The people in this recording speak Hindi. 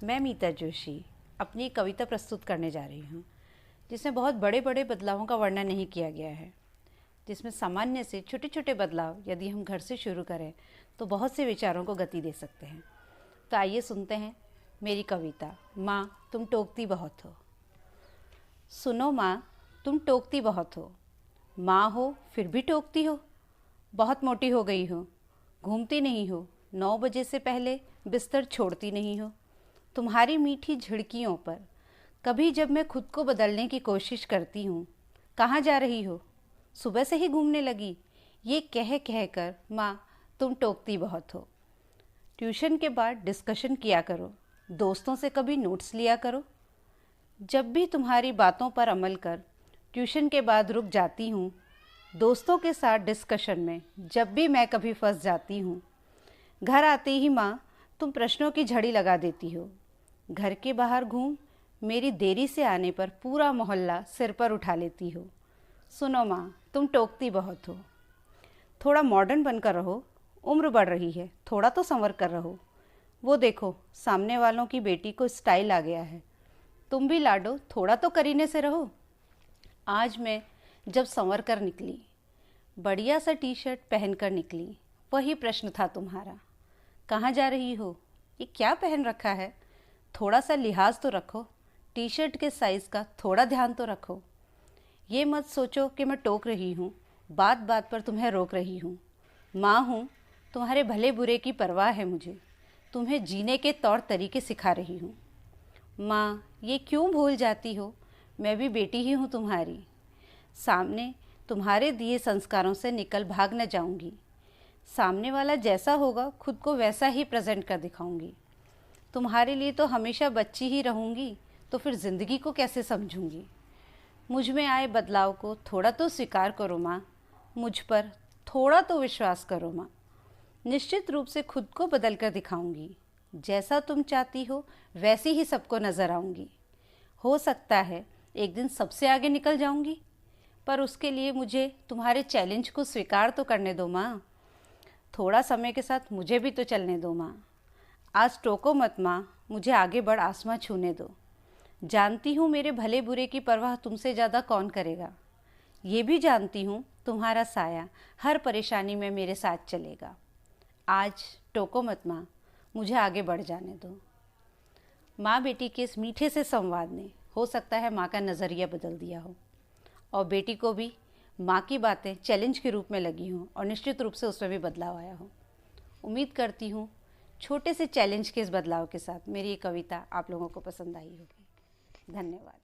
मैं मीता जोशी अपनी एक कविता प्रस्तुत करने जा रही हूँ जिसमें बहुत बड़े बड़े बदलावों का वर्णन नहीं किया गया है, जिसमें सामान्य से छोटे छोटे बदलाव यदि हम घर से शुरू करें तो बहुत से विचारों को गति दे सकते हैं। तो आइए सुनते हैं मेरी कविता। माँ तुम टोकती बहुत हो। सुनो माँ तुम टोकती बहुत हो, माँ हो फिर भी टोकती हो। बहुत मोटी हो गई हो, घूमती नहीं हो, 9 बजे से पहले बिस्तर छोड़ती नहीं हो। तुम्हारी मीठी झिड़कियों पर कभी जब मैं खुद को बदलने की कोशिश करती हूँ, कहाँ जा रही हो, सुबह से ही घूमने लगी, ये कह कह कर माँ तुम टोकती बहुत हो। ट्यूशन के बाद डिस्कशन किया करो, दोस्तों से कभी नोट्स लिया करो। जब भी तुम्हारी बातों पर अमल कर ट्यूशन के बाद रुक जाती हूँ, दोस्तों के साथ डिस्कशन में जब भी मैं कभी फंस जाती हूँ। घर आते ही माँ तुम प्रश्नों की झड़ी लगा देती हो। घर के बाहर घूम मेरी देरी से आने पर पूरा मोहल्ला सिर पर उठा लेती हो। सुनो माँ तुम टोकती बहुत हो। थोड़ा मॉडर्न बनकर रहो, उम्र बढ़ रही है, थोड़ा तो संवर कर रहो। वो देखो सामने वालों की बेटी को स्टाइल आ गया है, तुम भी लाडो थोड़ा तो करीने से रहो। आज मैं जब संवर कर निकली, बढ़िया सा टी शर्ट पहन कर निकली, वही प्रश्न था तुम्हारा, कहाँ जा रही हो, ये क्या पहन रखा है, थोड़ा सा लिहाज तो रखो, टी शर्ट के साइज़ का थोड़ा ध्यान तो रखो। ये मत सोचो कि मैं टोक रही हूँ, बात बात पर तुम्हें रोक रही हूँ। माँ हूँ, तुम्हारे भले बुरे की परवाह है मुझे, तुम्हें जीने के तौर तरीके सिखा रही हूँ। माँ ये क्यों भूल जाती हो, मैं भी बेटी ही हूँ तुम्हारी। सामने तुम्हारे दिए संस्कारों से निकल भाग न जाऊँगी। सामने वाला जैसा होगा खुद को वैसा ही प्रेजेंट कर दिखाऊंगी। तुम्हारे लिए तो हमेशा बच्ची ही रहूँगी, तो फिर ज़िंदगी को कैसे समझूंगी। मुझ में आए बदलाव को थोड़ा तो स्वीकार करो माँ, मुझ पर थोड़ा तो विश्वास करो माँ। निश्चित रूप से खुद को बदल कर दिखाऊंगी, जैसा तुम चाहती हो वैसी ही सबको नज़र आऊँगी। हो सकता है एक दिन सबसे आगे निकल जाऊँगी, पर उसके लिए मुझे तुम्हारे चैलेंज को स्वीकार तो करने दो माँ। थोड़ा समय के साथ मुझे भी तो चलने दो माँ। आज टोको मत माँ, मुझे आगे बढ़ आसमां छूने दो। जानती हूँ मेरे भले बुरे की परवाह तुमसे ज़्यादा कौन करेगा। ये भी जानती हूँ तुम्हारा साया हर परेशानी में मेरे साथ चलेगा। आज टोको मत माँ, मुझे आगे बढ़ जाने दो। माँ बेटी के इस मीठे से संवाद ने हो सकता है माँ का नज़रिया बदल दिया हो, और बेटी को भी माँ की बातें चैलेंज के रूप में लगी हों और निश्चित रूप से उसमें भी बदलाव आया हो। उम्मीद करती हूँ छोटे से चैलेंज के इस बदलाव के साथ मेरी ये कविता आप लोगों को पसंद आई होगी। धन्यवाद।